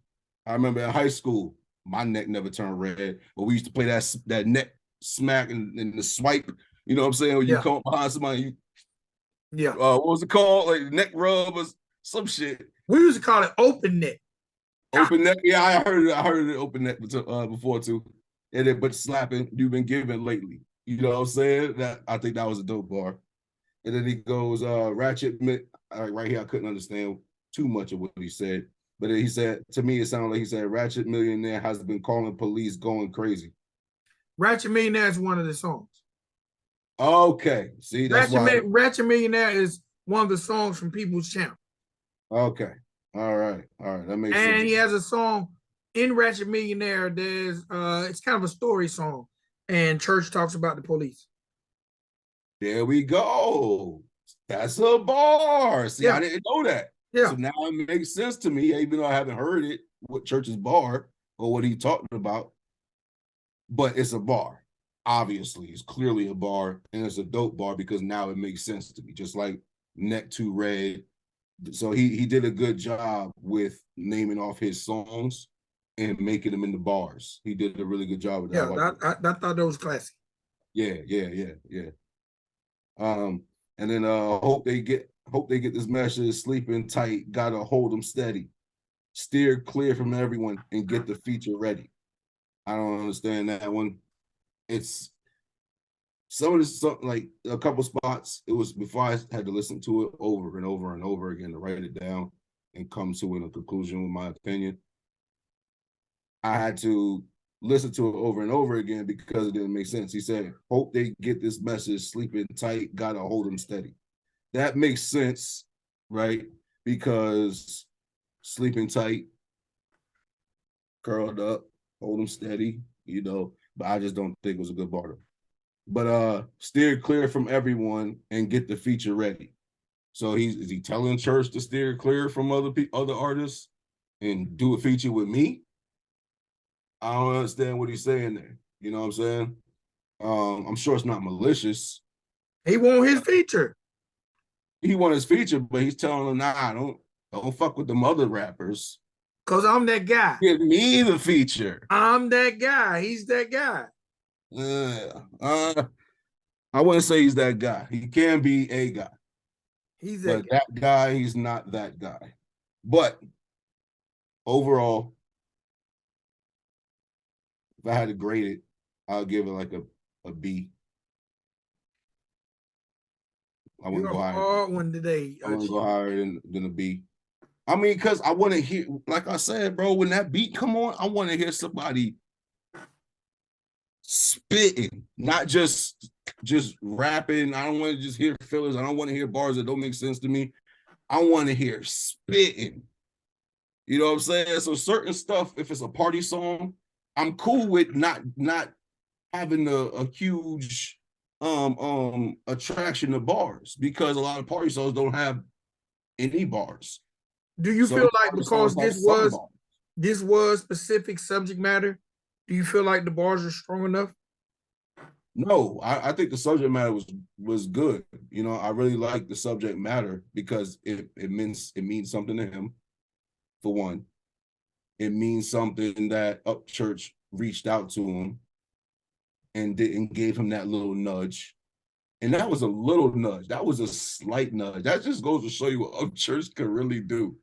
I remember in high school, my neck never turned red, but we used to play that neck smack and the swipe. You know what I'm saying? When you come behind somebody, what was it called? Like neck rub or some shit. We used to call it open neck. Open neck. Yeah, I heard it open neck before too. And then, but slapping you've been giving lately. You know what I'm saying? I think that was a dope bar. And then he goes, Ratchet, right here, I couldn't understand too much of what he said. But he said, to me, it sounded like he said, Ratchet Millionaire has been calling police going crazy. Ratchet Millionaire is one of the songs. Okay. See, that's Ratchet Millionaire is one of the songs from People's Champ. Okay. All right. That makes sense. And he has a song in Ratchet Millionaire. There's it's kind of a story song. And Church talks about the police. There we go. That's a bar. See, I didn't know that. Yeah. So now it makes sense to me, even though I haven't heard it, what Church's bar or what he's talking about. But it's a bar. Obviously, it's clearly a bar, and it's a dope bar because now it makes sense to me, just like Neck to Red. So he did a good job with naming off his songs and making them into bars. He did a really good job with that. Yeah, I thought that was classy. Yeah. And then hope they get this message. Sleeping tight, gotta hold them steady. Steer clear from everyone and get the feature ready. I don't understand that one. It's some of this, like a couple spots. It was before I had to listen to it over and over and over again to write it down and come to a conclusion with my opinion. I had to listen to it over and over again because it didn't make sense. He said, hope they get this message. Sleeping tight, gotta hold them steady. That makes sense, right? Because sleeping tight, curled up, hold him steady, you know. But I just don't think it was a good barter. But steer clear from everyone and get the feature ready. So is he telling Church to steer clear from other artists and do a feature with me? I don't understand what he's saying there. You know what I'm saying? I'm sure it's not malicious. He want his feature. He want his feature, but he's telling him, nah, don't fuck with them other rappers. Cause I'm that guy. Give me the feature. I'm that guy. He's that guy. I wouldn't say he's that guy. He can be a guy. He's But that guy, he's not that guy. But overall, if I had to grade it, I'll give it like a B. I wouldn't go higher. Hard one today. I wouldn't go higher than a B. I mean, because I want to hear, like I said, bro, when that beat come on, I want to hear somebody spitting, not just rapping. I don't want to just hear fillers. I don't want to hear bars that don't make sense to me. I want to hear spitting. You know what I'm saying? So certain stuff, if it's a party song, I'm cool with not having a huge attraction to bars, because a lot of party songs don't have any bars. Do you feel like because this was specific subject matter, do you feel like the bars are strong enough? No, I think the subject matter was good. You know, I really like the subject matter because it means something to him. For one, it means something that Upchurch reached out to him and gave him that little nudge. And that was a little nudge. That was a slight nudge. That just goes to show you what Upchurch can really do.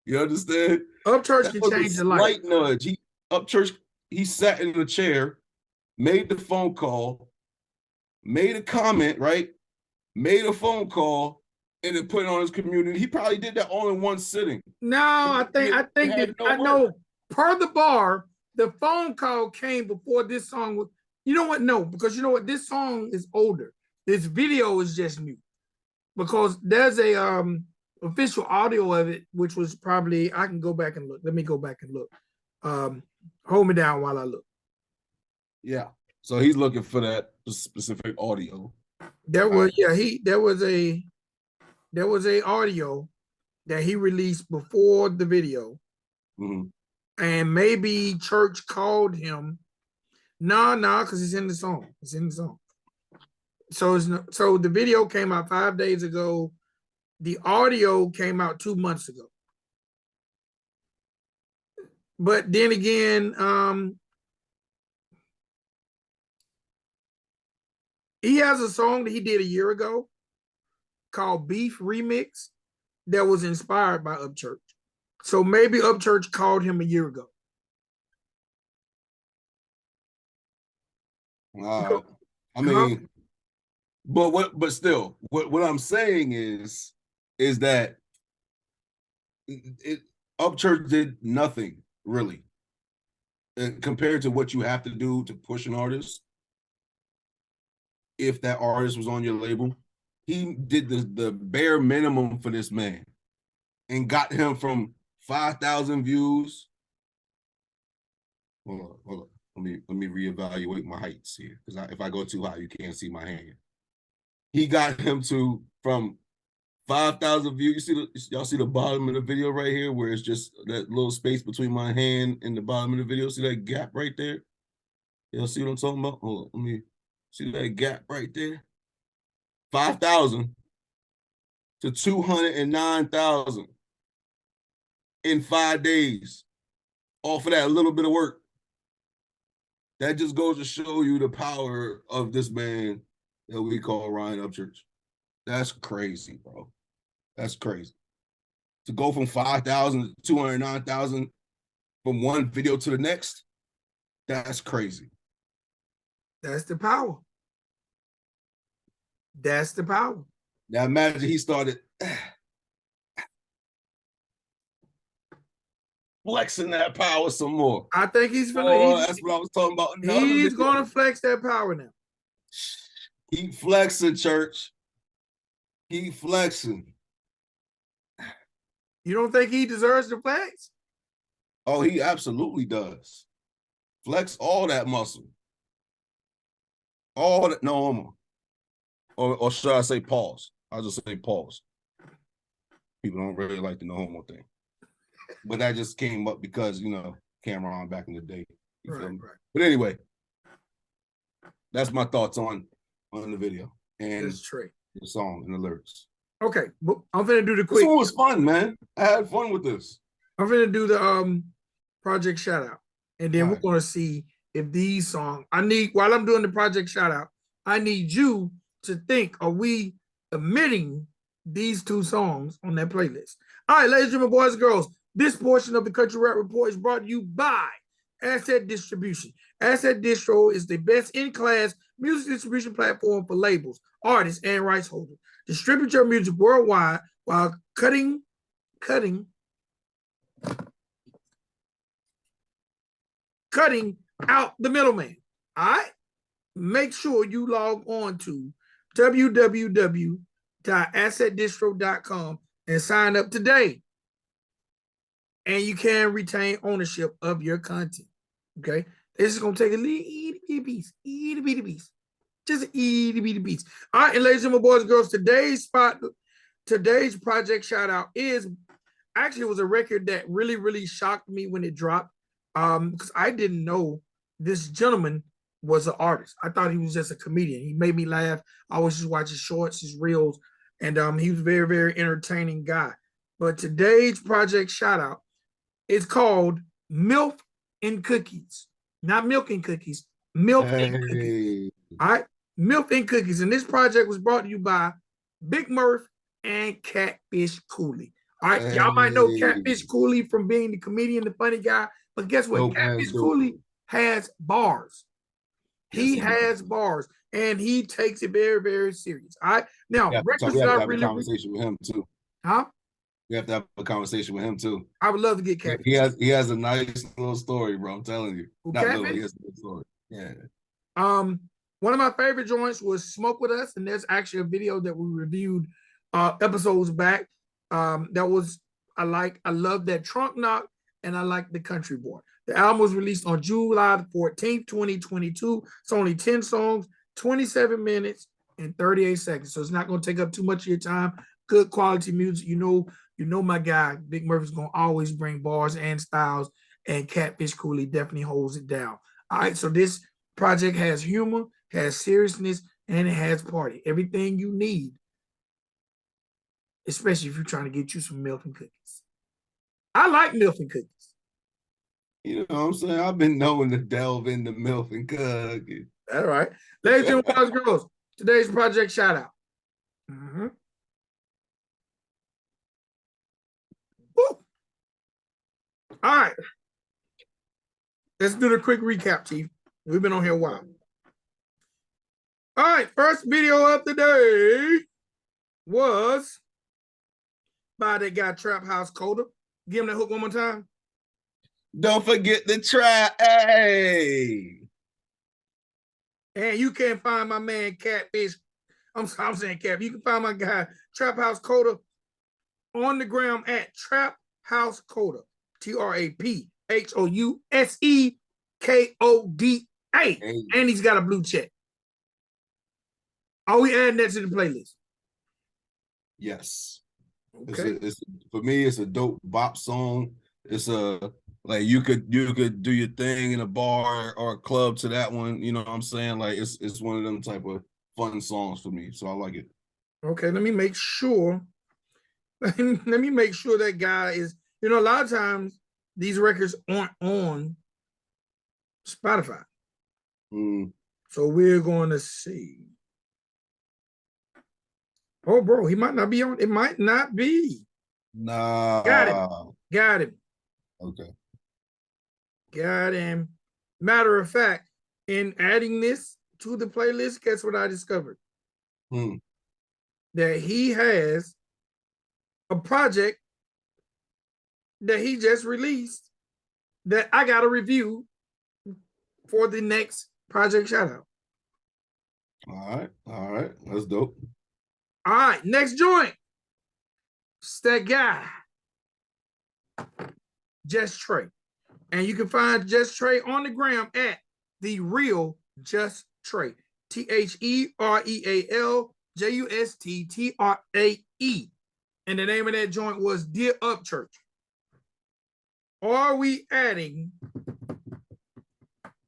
You understand? Upchurch can change your life. Slight nudge. Upchurch, he sat in the chair, made the phone call, made a comment, right? Made a phone call, and then put it on his community. He probably did that all in one sitting. No, I know per the bar, the phone call came before this song was. You know what? No, because you know what? This song is older. This video is just new. Because there's a official audio of it, which was probably, I can go back and look. Let me go back and look. Hold me down while I look. Yeah. So he's looking for that specific audio. There was a audio that he released before the video. Mm-hmm. And maybe Church called him. No, because it's in the song. It's in the song. So the video came out 5 days ago. The audio came out 2 months ago. But then again, he has a song that he did a year ago called Beef Remix that was inspired by Upchurch. So maybe Upchurch called him a year ago. I mean, but still, what I'm saying is that Upchurch did nothing really compared to what you have to do to push an artist. If that artist was on your label, he did the bare minimum for this man and got him from 5,000 views. Hold on. Let me reevaluate my heights here, because if I go too high, you can't see my hand. He got him from 5,000 views. Y'all see the bottom of the video right here, where it's just that little space between my hand and the bottom of the video. See that gap right there? Y'all see what I'm talking about? Hold on, let me see that gap right there. 5,000 to 209,000 in 5 days off of that little bit of work. That just goes to show you the power of this man that we call Ryan Upchurch. That's crazy, bro. That's crazy. To go from 5,000 to 209,000 from one video to the next, that's crazy. That's the power. That's the power. Now imagine he started flexing that power some more. I think he's that's what I was talking about. He's going to flex that power now. Keep flexing, Church. Keep flexing. You don't think he deserves the flex? Oh, he absolutely does. Flex all that muscle. All that, no homo. Or should I say pause? I'll just say pause. People don't really like the no homo thing. But that just came up because, Cameron back in the day. You feel me? Right. But anyway, that's my thoughts on the video and the song and the lyrics. Okay, I'm gonna do the quick. This one was fun, man. I had fun with this. I'm gonna do the project shout out, and then we're gonna see if these songs. While I'm doing the project shout out, I need you to think: are we omitting these two songs on that playlist? All right, ladies and gentlemen, boys and girls, this portion of the Country Rap Report is brought to you by Asset Distribution. Asset Distro is the best in-class music distribution platform for labels, artists, and rights holders. Distribute your music worldwide while cutting out the middleman. All right? Make sure you log on to www.assetdistro.com and sign up today. And you can retain ownership of your content. Okay? This is going to take a little itty piece. Just an itty bitty piece. All right, and ladies and boys and girls, today's project shout out is actually, it was a record that really, really shocked me when it dropped. Because I didn't know this gentleman was an artist. I thought he was just a comedian. He made me laugh. I always just watch his shorts, his reels, and he was a very, very entertaining guy. But today's project shout out is called Milk and Cookies. Not Milk and Cookies, Milk and Cookies. All right, Milk and Cookies. And this project was brought to you by Big Murph and Catfish Cooley. All right, y'all might know Catfish Cooley from being the comedian, the funny guy. But guess what? Catfish Cooley has bars. He has bars, and he takes it very, very serious. All right. Now, records we have to have a conversation with him too. Huh? We have to have a conversation with him too. I would love to get Catfish. He has a nice little story, bro. I'm telling you. Not little, he has a good story. Yeah. One of my favorite joints was Smoke With Us, and there's actually a video that we reviewed episodes back. I love that Trunk Knock, and I like the Country Boy. The album was released on July 14th, 2022. It's only 10 songs, 27 minutes, and 38 seconds. So it's not going to take up too much of your time. Good quality music. You know my guy, Big Murphy's going to always bring bars and styles, and Catfish Cooley definitely holds it down. All right, so this project has humor, has seriousness, and it has party. Everything you need, especially if you're trying to get you some milk and cookies. I like milk and cookies. You know what I'm saying? I've been knowing to delve into milk and cookies. All right. Ladies and boys and girls, today's project shout out. All right. Let's do the quick recap, Chief. We've been on here a while. All right. First video of the day was by that guy Trap House Coda. Give him that hook one more time. Don't forget the trap. Hey. And you can find my man Catfish. I'm saying Cap. You can find my guy Trap House Coda on the gram at Trap House Coda. TRAPHOUSEKODA. Hey. And he's got a blue check. Are we adding that to the playlist? Yes. Okay. For me, it's a dope bop song. It's like you could do your thing in a bar or a club to that one. You know what I'm saying? Like it's one of them type of fun songs for me. So I like it. Okay, let me make sure. Let me make sure that guy is, a lot of times these records aren't on Spotify. So we're going to see. Oh, bro, he might not be on. It might not be. Nah. Got him. Okay. Got him. Matter of fact, in adding this to the playlist, guess what I discovered? That he has a project that he just released that I got to review for the next project shout out. All right. That's dope. All right, next joint. It's that guy, JustTrae. And you can find JustTrae on the gram at the real JustTrae. TherealJustTrae. And the name of that joint was Dear Upchurch. Are we adding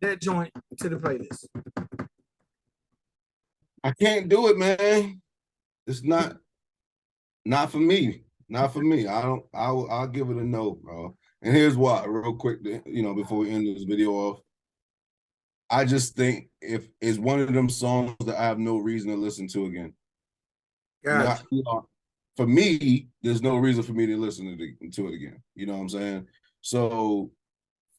that joint to the playlist? I can't do it, man. It's not for me. Not for me. I'll give it a no, bro. And here's why, real quick, before we end this video off. I just think if it's one of them songs that I have no reason to listen to again. Gotcha. For me, there's no reason for me to listen to it again. You know what I'm saying? So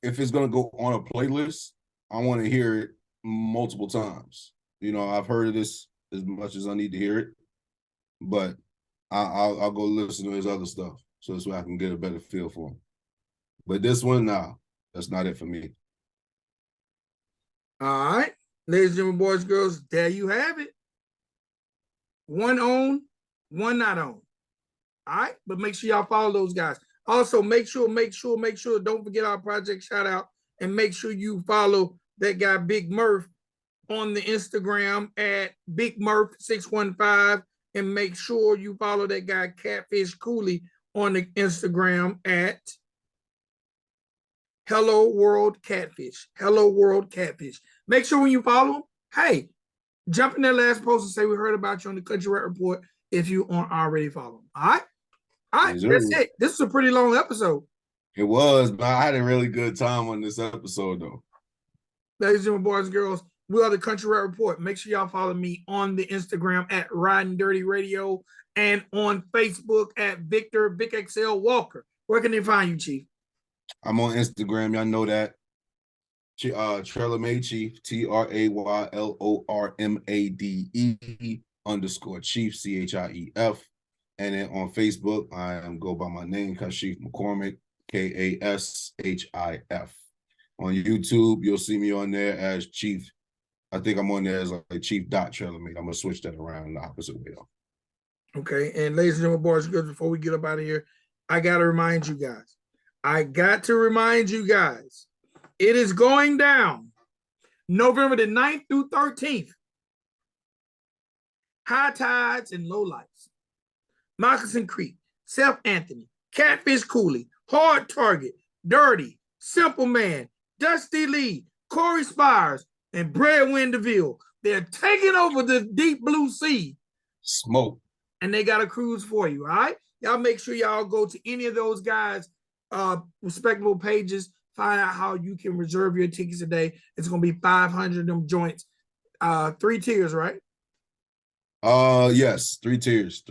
if it's gonna go on a playlist, I want to hear it multiple times. I've heard of this as much as I need to hear it, but I'll go listen to his other stuff so I can get a better feel for him. But this one, nah, that's not it for me. All right, ladies and gentlemen, boys, girls, there you have it. One on, one not on. All right, but make sure y'all follow those guys. Also, make sure, don't forget our project shout out, and make sure you follow that guy Big Murph on the Instagram at Big Murph 615, and make sure you follow that guy Catfish Cooley on the Instagram at Hello World Catfish. Hello World Catfish. Make sure when you follow him, hey, jump in that last post and say we heard about you on the Country Rat Report if you aren't already following. All right? All right, that's it. This is a pretty long episode. It was, but I had a really good time on this episode, though. Ladies and gentlemen, boys and girls, we are the Country Rat Report. Make sure y'all follow me on the Instagram at Riding Dirty Radio and on Facebook at Victor XL Walker. Where can they find you, Chief? I'm on Instagram. Y'all know that. Trailer Made Chief, TRAYLORMADE_Chief, CHIEF. And then on Facebook, I go by my name, Kashif McCormick, KASHIF. On YouTube, you'll see me on there as Chief. I think I'm on there as like Chief.TrailerMade. I'm going to switch that around in the opposite way, though. Okay. And ladies and gentlemen, boys and girls, before we get up out of here, I got to remind you guys. It is going down November the 9th through 13th. High tides and low lights. Moccasin Creek, Self Anthony, Catfish Cooley, Hard Target, Dirty, Simple Man, Dusty Lee, Corey Spires, and Breadwin DeVille. They're taking over the deep blue sea. Smoke. And they got a cruise for you, all right? Y'all make sure y'all go to any of those guys' respectable pages, find out how you can reserve your tickets today. It's going to be 500 of them joints. 3 tiers, right? Yes, 3 tiers.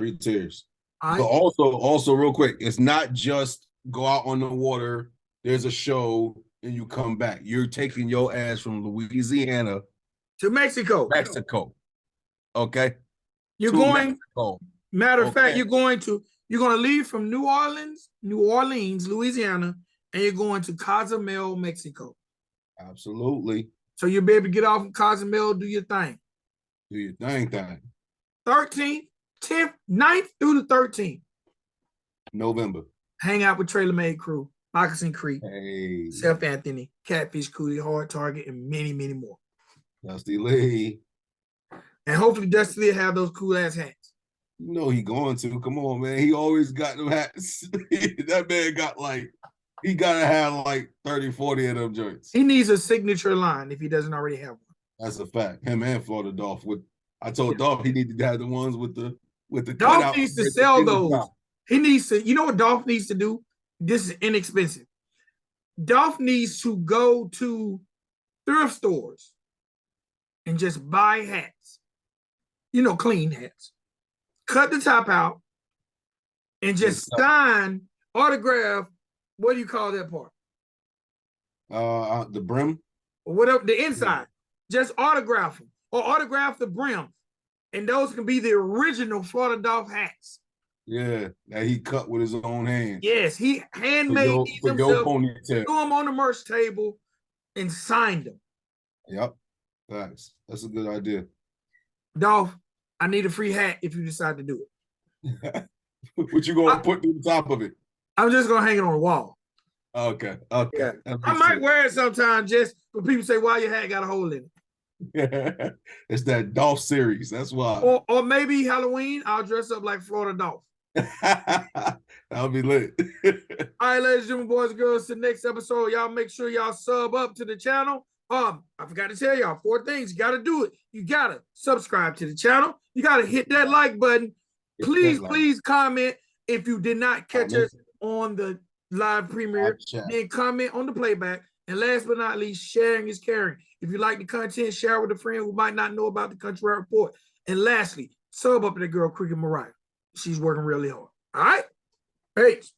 Right. But also real quick, it's not just go out on the water, there's a show, and you come back. You're taking your ass from Louisiana to Mexico. Okay. You're going Mexico. Matter of fact, you're going to leave from New Orleans, Louisiana, and you're going to Cozumel, Mexico. Absolutely. So you'll be able to get off of Cozumel, do your thing. 13th, 10th, 9th through the 13th. November. Hang out with Trailer Made Crew, Moccasin Creek, hey. Self Anthony, Catfish Cooley, Hard Target, and many, many more. Dusty Lee. And hopefully Dusty Lee will have those cool ass hats. You know he going to. Come on, man. He always got them hats. That man he gotta have like 30, 40 of them joints. He needs a signature line if he doesn't already have one. That's a fact. Him and Florida Dolph. I told Dolph he needed to have the ones with the Dolph needs to sell those. He needs to, you know what Dolph needs to do? This is inexpensive. Dolph needs to go to thrift stores and just buy hats. Clean hats. Cut the top out and just sign, autograph, what do you call that part? The brim? Or whatever, the inside. Just autograph them or autograph the brim. And those can be the original Florida Dolph hats. Yeah, that he cut with his own hands. Yes, he handmade these himself, threw them on the merch table, and signed them. Yep, that's a good idea. Dolph, I need a free hat if you decide to do it. What you gonna put to the top of it? I'm just gonna hang it on the wall. Okay. Okay. Yeah. That I makes might sense. wear it sometimes just when people say, why your hat got a hole in it. It's that Dolph series. That's why. Or maybe Halloween, I'll dress up like Florida Dolph. That'll be lit. All right, ladies and gentlemen, boys and girls, to the next episode. Y'all make sure y'all sub up to the channel. I forgot to tell y'all 4 things. You got to do it. You got to subscribe to the channel. You got to hit that like button. Please, please comment if you did not catch us on the live premiere. Then comment on the playback. And last but not least, sharing is caring. If you like the content, share with a friend who might not know about the Country Rap Report. And lastly, sub up to the girl, Cricket Mariah. She's working really hard. All right? Peace.